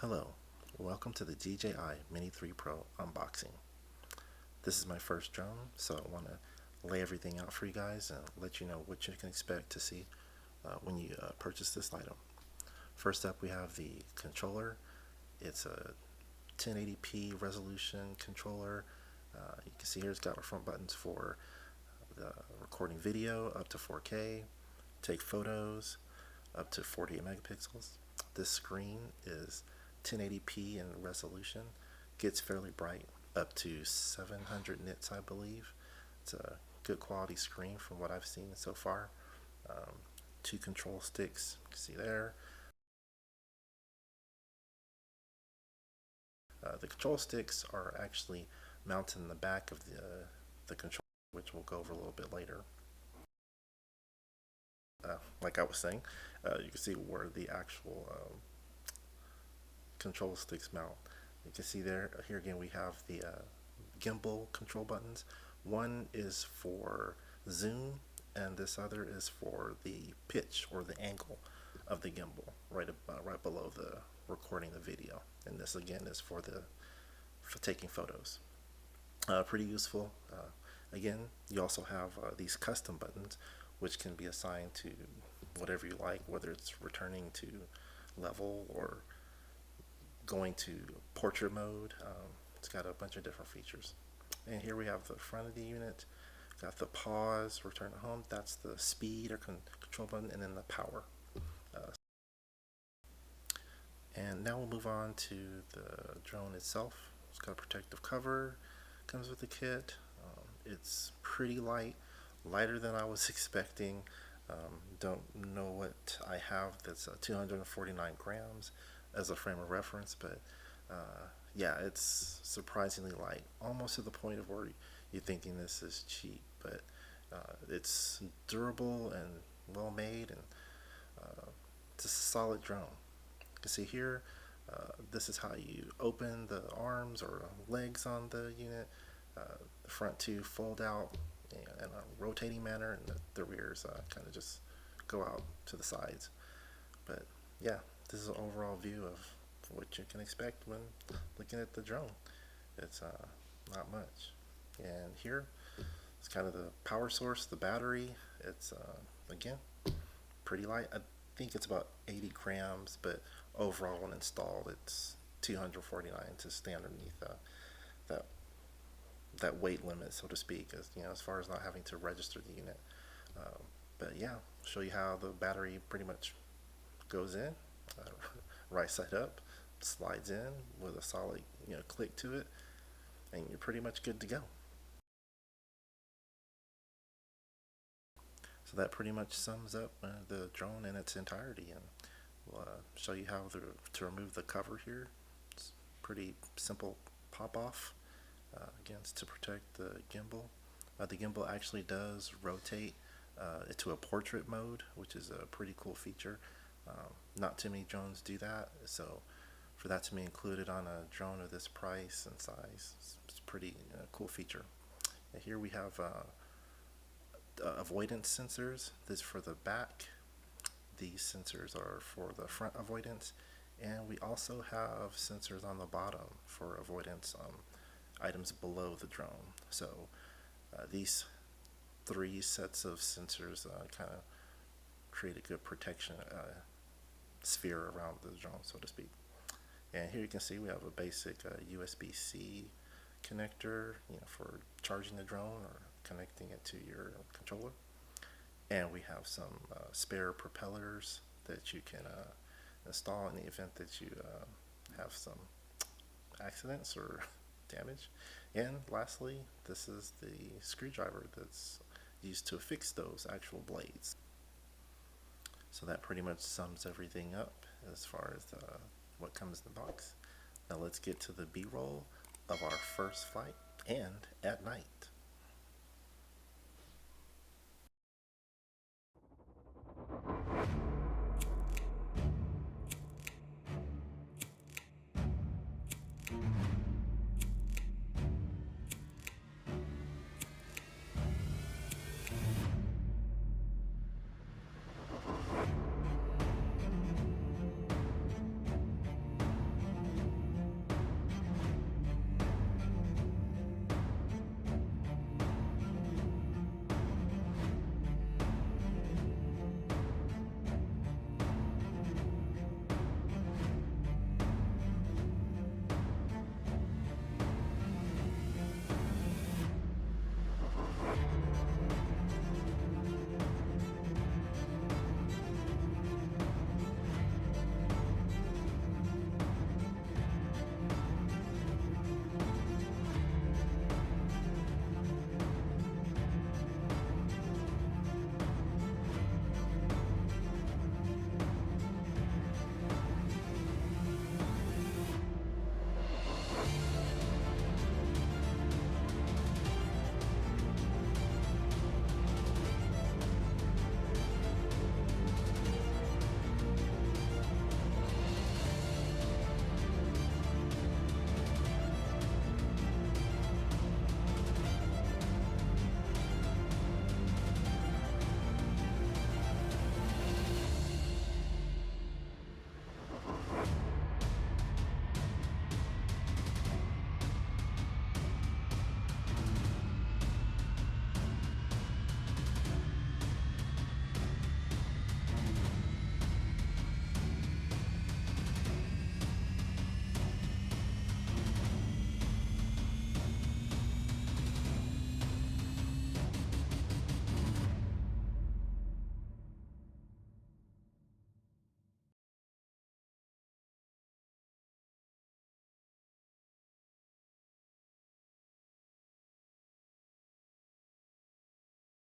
Hello, welcome to the DJI Mini 3 Pro unboxing. This is my first drone, so I want to lay everything out for you guys and let you know what you can expect to see when you purchase this item. First up, we have the controller. It's a 1080p resolution controller. You can see here it's got our front buttons for the recording video up to 4K, take photos up to 48 megapixels. This screen is 1080p in resolution, gets fairly bright, up to 700 nits I believe. It's a good quality screen from what I've seen so far. Two control sticks, you can see there. The control sticks are actually mounted in the back of the controller, which we'll go over a little bit later. Like I was saying, you can see where the actual control sticks mount. You can see there, here again we have the gimbal control buttons. One is for zoom and this other is for the pitch or the angle of the gimbal, right below the recording the video. And this again is for taking photos. Pretty useful. Again, you also have these custom buttons which can be assigned to whatever you like, whether it's returning to level or going to portrait mode. It's got a bunch of different features. And here we have the front of the unit. Got the pause, return to home. That's the speed or control button, and then the power. And now we'll move on to the drone itself. It's got a protective cover. Comes with the kit. It's pretty light, lighter than I was expecting. Don't know what I have. That's 249 grams as a frame of reference, but yeah, it's surprisingly light, almost to the point of where you're thinking this is cheap, but it's durable and well made, and it's a solid drone. You can see here, this is how you open the arms or legs on the unit. The front two fold out in a rotating manner, and the rears kind of just go out to the sides. But yeah, this is an overall view of what you can expect when looking at the drone. It's not much. And here, it's kind of the power source, the battery. It's again pretty light. I think it's about 80 grams, but overall when installed, it's 249 to stay underneath that weight limit, so to speak, as far as not having to register the unit. But yeah, show you how the battery pretty much goes in, right side up, slides in with a solid click to it, and you're pretty much good to go. So that pretty much sums up the drone in its entirety, and we'll show you how to remove the cover here. It's pretty simple pop off. Again, it's to protect the gimbal. The gimbal actually does rotate to a portrait mode, which is a pretty cool feature. Not too many drones do that, so for that to be included on a drone of this price and size, it's a pretty cool feature. And here we have avoidance sensors. This for the back. These sensors are for the front avoidance, and we also have sensors on the bottom for avoidance items below the drone. So these three sets of sensors kind of create a good protection sphere around the drone, so to speak. And here you can see we have a basic USB-C connector, for charging the drone or connecting it to your controller. And we have some spare propellers that you can install in the event that you have some accidents or damage. And lastly, this is the screwdriver that's used to affix those actual blades. So that pretty much sums everything up as far as what comes in the box. Now let's get to the B-roll of our first flight and at night.